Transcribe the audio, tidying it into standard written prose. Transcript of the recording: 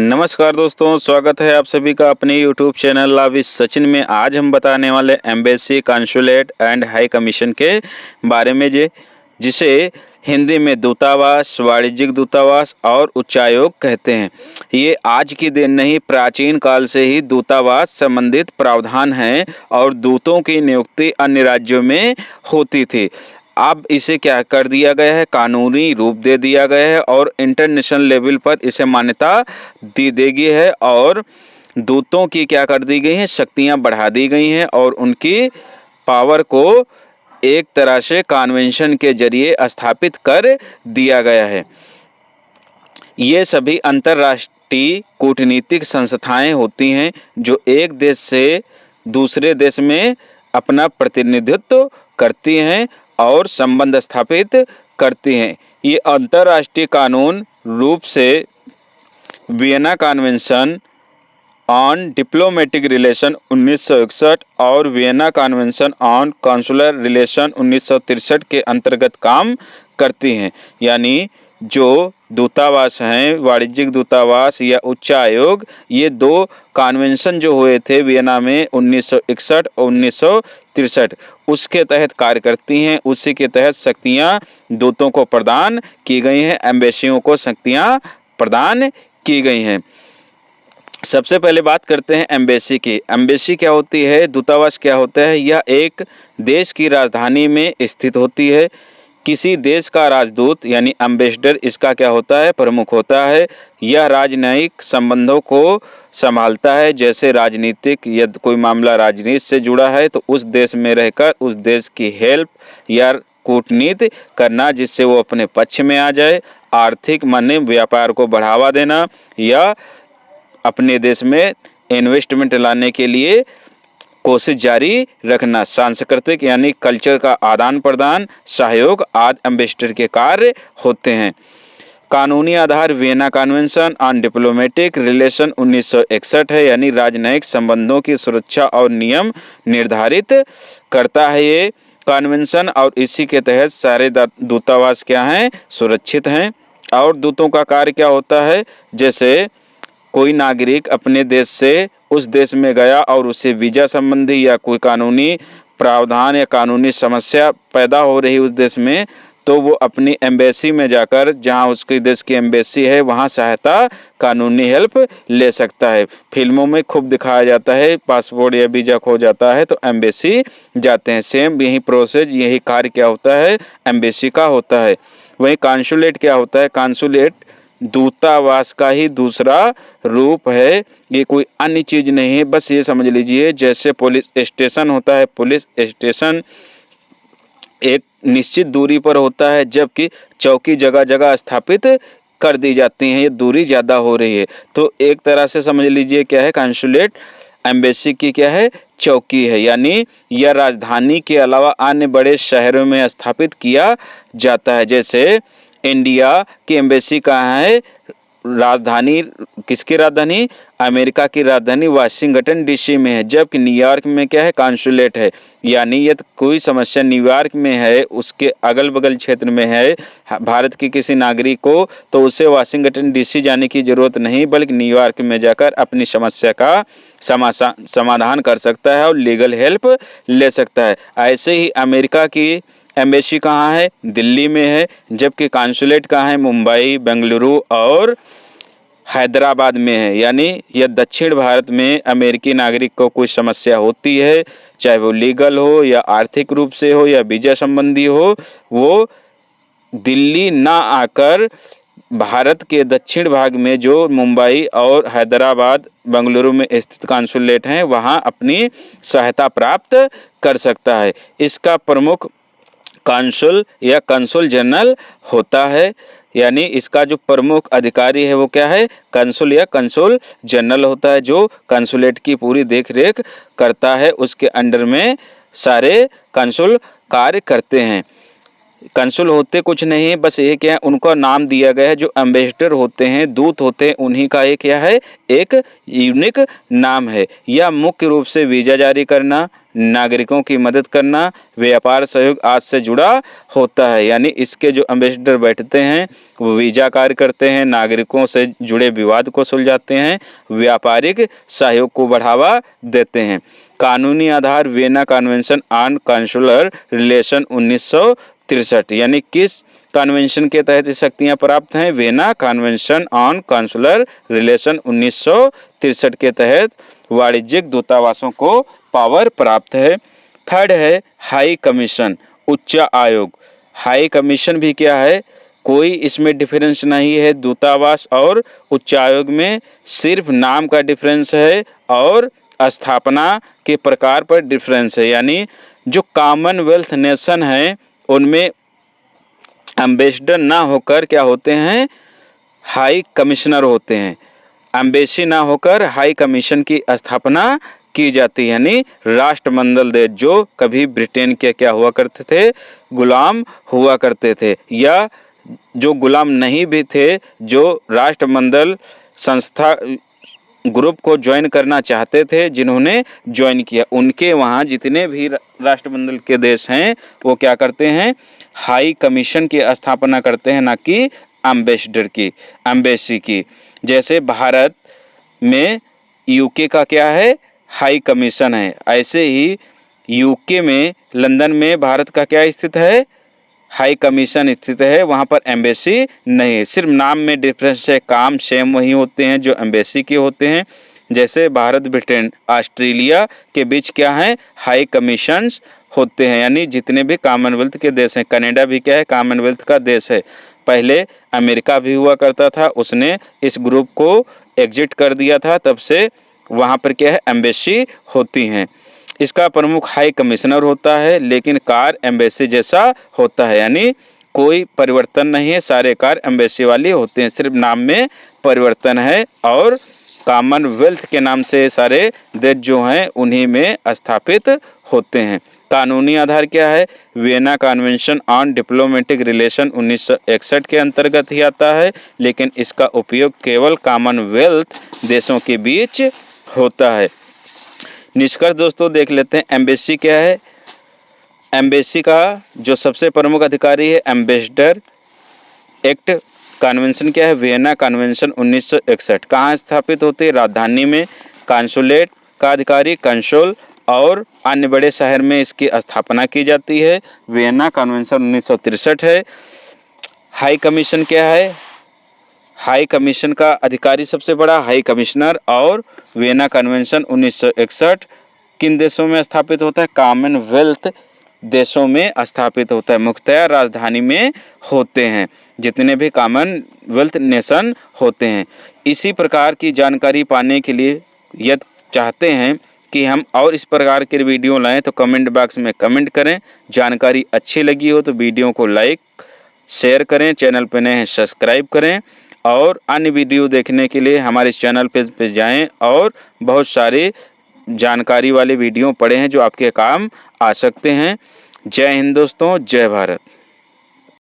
नमस्कार दोस्तों, स्वागत है आप सभी का अपने YouTube channel love with Sachin में। आज हम बताने वाले embassy, consulate and high commission के बारे में, जिसे हिंदी में दूतावास, वाणिज्यिक दूतावास और उच्चायोग कहते हैं। ये आज की दिन नहीं, प्राचीन काल से ही दूतावास संबंधित प्रावधान हैं और दूतों की नियुक्ति अन्य राज्यों में होती थी। अब इसे क्या कर दिया गया है, कानूनी रूप दे दिया गया है और इंटरनेशनल लेवल पर इसे मान्यता दी गई है और दूतों की क्या कर दी गई है, शक्तियां बढ़ा दी गई हैं और उनकी पावर को एक तरह से कन्वेंशन के जरिए स्थापित कर दिया गया है। ये सभी अंतर्राष्ट्रीय कूटनीतिक संस्थाएं होती हैं जो एक देश से दूसरे देश में अपना प्रतिनिधित्व करती हैं और संबंध स्थापित करती हैं। ये अंतर्राष्ट्रीय कानून रूप से Vienna Convention on Diplomatic Relation 1961 और Vienna Convention on consular relation 1963 के अंतर्गत काम करती हैं। यानी जो दूतावास हैं, वाणिज्यिक दूतावास या उच्चायोग, ये दो कन्वेंशन जो हुए थे वियना में 1961 और 1963, उसके तहत कार्य करती हैं। उसी के तहत शक्तियां दूतों को प्रदान की गई हैं, एम्बेसियों को शक्तियां प्रदान की गई हैं। सबसे पहले बात करते हैं एम्बेसी की। एम्बेसी क्या होती है, दूतावास क्या होता है? यह एक देश की राजधानी में स्थित होती है। किसी देश का राजदूत यानी एम्बेसडर इसका क्या होता है, प्रमुख होता है। यह राजनयिक संबंधों को संभालता है। जैसे राजनीतिक, यदि कोई मामला राजनीति से जुड़ा है तो उस देश में रहकर उस देश की हेल्प या कूटनीति करना जिससे वो अपने पक्ष में आ जाए। आर्थिक माने व्यापार को बढ़ावा देना या अपने देश में इन्वेस्टमेंट लाने के लिए कोशिश जारी रखना। सांस्कृतिक यानी कल्चर का आदान प्रदान, सहयोग आदि एम्बेसडर के कार्य होते हैं। कानूनी आधार Vienna Convention on Diplomatic Relation 1961 है, यानी राजनयिक संबंधों की सुरक्षा और नियम निर्धारित करता है ये कन्वेंशन, और इसी के तहत सारे दूतावास क्या हैं, सुरक्षित हैं। और दूतों का कार्य क्या होता है, जैसे कोई नागरिक अपने देश से उस देश में गया और उसे वीजा संबंधी या कोई कानूनी प्रावधान या कानूनी समस्या पैदा हो रही उस देश में, तो वो अपनी एम्बेसी में जाकर, जहां उसके देश की एम्बेसी है, वहां सहायता, कानूनी हेल्प ले सकता है। फिल्मों में खूब दिखाया जाता है, पासपोर्ट या वीजा खो जाता है तो एम्बेसी जाते हैं। सेम यही प्रोसेस, यही कार्य क्या होता है, एम्बेसी का होता है। वहीं कॉन्सुलेट क्या होता है, कॉन्सुलेट दूतावास का ही दूसरा रूप है। ये कोई अन्य चीज नहीं है, बस ये समझ लीजिए जैसे पुलिस स्टेशन होता है, पुलिस स्टेशन एक निश्चित दूरी पर होता है, जबकि चौकी जगह जगह स्थापित कर दी जाती हैं। ये दूरी ज़्यादा हो रही है तो एक तरह से समझ लीजिए क्या है, कॉन्सुलेट एम्बेसी की क्या है, चौकी है। यानी यह राजधानी के अलावा अन्य बड़े शहरों में स्थापित किया जाता है। जैसे इंडिया की एम्बेसी कहाँ है, राजधानी, किसकी राजधानी, अमेरिका की राजधानी वाशिंगटन डीसी में है, जबकि न्यूयॉर्क में क्या है, कॉन्सुलेट है। यानी यदि कोई समस्या न्यूयॉर्क में है, उसके अगल बगल क्षेत्र में है भारत की किसी नागरिक को, तो उसे वाशिंगटन डीसी जाने की जरूरत नहीं, बल्कि न्यूयॉर्क में जाकर अपनी समस्या का समाधान कर सकता है और लीगल हेल्प ले सकता है। ऐसे ही अमेरिका की एम्बेसी कहाँ है, दिल्ली में है, जबकि कॉन्सुलेट कहाँ है, मुंबई, बेंगलुरु और हैदराबाद में है। यानी यह दक्षिण भारत में अमेरिकी नागरिक को कोई समस्या होती है, चाहे वो लीगल हो या आर्थिक रूप से हो या वीजा संबंधी हो, वो दिल्ली ना आकर भारत के दक्षिण भाग में जो मुंबई और हैदराबाद, बेंगलुरु में स्थित कॉन्सुलेट हैं, वहाँ अपनी सहायता प्राप्त कर सकता है। इसका प्रमुख कॉन्सुल या कंसुल जनरल होता है। यानी इसका जो प्रमुख अधिकारी है वो क्या है, कंसुल या कंसुल जनरल होता है, जो कंसुलेट की पूरी देखरेख करता है। उसके अंडर में सारे कंसुल कार्य करते हैं। कंसुल होते कुछ नहीं, बस ये क्या है, उनका नाम दिया गया है। जो एम्बेसडर होते हैं, दूत होते हैं, उन्हीं का एक क्या है, एक यूनिक नाम है। यह मुख्य रूप से वीजा जारी करना, नागरिकों की मदद करना, व्यापार सहयोग आदि से जुड़ा होता है। यानी इसके जो एम्बेसडर बैठते हैं वो वीजा कार्य करते हैं, नागरिकों से जुड़े विवाद को सुलझाते हैं, व्यापारिक सहयोग को बढ़ावा देते हैं। कानूनी आधार Vienna Convention on Consular Relation 1963। यानी किस कन्वेंशन के तहत ये शक्तियां प्राप्त हैं? Vienna Convention on Consular Relation 1963 के तहत वाणिज्यिक दूतावासों को पावर प्राप्त है। थर्ड है हाई कमीशन, उच्च आयोग। हाई कमीशन भी क्या है? कोई इसमें डिफरेंस नहीं है दूतावास और उच्च आयोग में, सिर्फ नाम का डिफरेंस है और स्थापना के प्रकार पर डिफरेंस है। यानी जो कॉमनवेल्थ नेशन है उनमें एम्बेसडर ना होकर क्या होते हैं? हाई कमिश्नर होते हैं। एम्बेसी ना होकर हाई कमीशन की स्थापना की जाती है। यानी राष्ट्रमंडल देश जो कभी ब्रिटेन के क्या हुआ करते थे? गुलाम हुआ करते थे, या जो गुलाम नहीं भी थे, जो राष्ट्रमंडल संस्था ग्रुप को ज्वाइन करना चाहते थे, जिन्होंने ज्वाइन किया, उनके वहाँ जितने भी राष्ट्रमंडल के देश हैं वो क्या करते हैं? हाई कमीशन की स्थापना करते हैं, ना कि एम्बेसडर की, एम्बेसी की। जैसे भारत में यूके का क्या है? हाई कमीशन है। ऐसे ही यूके में लंदन में भारत का क्या स्थित है? हाई कमीशन स्थित है। वहाँ पर एम्बेसी नहीं, सिर्फ नाम में डिफरेंस है, काम सेम वही होते हैं जो एम्बेसी के होते हैं। जैसे भारत, ब्रिटेन, ऑस्ट्रेलिया के बीच क्या है? हाई कमीशंस होते हैं। यानी जितने भी कॉमनवेल्थ के देश हैं, कनाडा भी क्या है? कॉमनवेल्थ का देश है। पहले अमेरिका भी हुआ करता था, उसने इस ग्रुप को एग्जिट कर दिया था, तब से वहाँ पर क्या है? एम्बेसी होती हैं। इसका प्रमुख हाई कमिश्नर होता है, लेकिन कार्य एम्बेसी जैसा होता है। यानी कोई परिवर्तन नहीं है, सारे कार्य एम्बेसी वाले होते हैं, सिर्फ नाम में परिवर्तन है। और कॉमनवेल्थ के नाम से सारे देश जो हैं उन्हीं में स्थापित होते हैं। कानूनी आधार क्या है? Vienna Convention on Diplomatic Relation 1961 के अंतर्गत ही आता है, लेकिन इसका उपयोग केवल कॉमनवेल्थ देशों के बीच होता है। निष्कर्ष दोस्तों देख लेते हैं, एम्बेसी क्या है? एम्बेसी का जो सबसे प्रमुख अधिकारी है एम्बेसडर। एक्ट कन्वेंशन क्या है? Vienna convention 1961। कहाँ स्थापित होती है? राजधानी में। कॉन्सुलेट का अधिकारी कंसुल, और अन्य बड़े शहर में इसकी स्थापना की जाती है। वियना कन्वेंशन 1963 है। हाई कमीशन क्या है? हाई कमीशन का अधिकारी सबसे बड़ा हाई कमिश्नर, और वियना कन्वेंशन 1961 किन देशों में स्थापित होता है? कॉमनवेल्थ देशों में स्थापित होता है, मुख्यतः राजधानी में होते हैं जितने भी कॉमनवेल्थ नेशन होते हैं। इसी प्रकार की जानकारी पाने के लिए यदि चाहते हैं कि हम और इस प्रकार के वीडियो लाएं तो कमेंट बॉक्स में कमेंट करें। जानकारी अच्छी लगी हो तो वीडियो को लाइक शेयर करें, चैनल पर नए हैं सब्सक्राइब करें, और अन्य वीडियो देखने के लिए हमारे इस चैनल पे जाएं और बहुत सारे जानकारी वाले वीडियो पड़े हैं जो आपके काम आ सकते हैं। जय हिंद दोस्तों, जय भारत।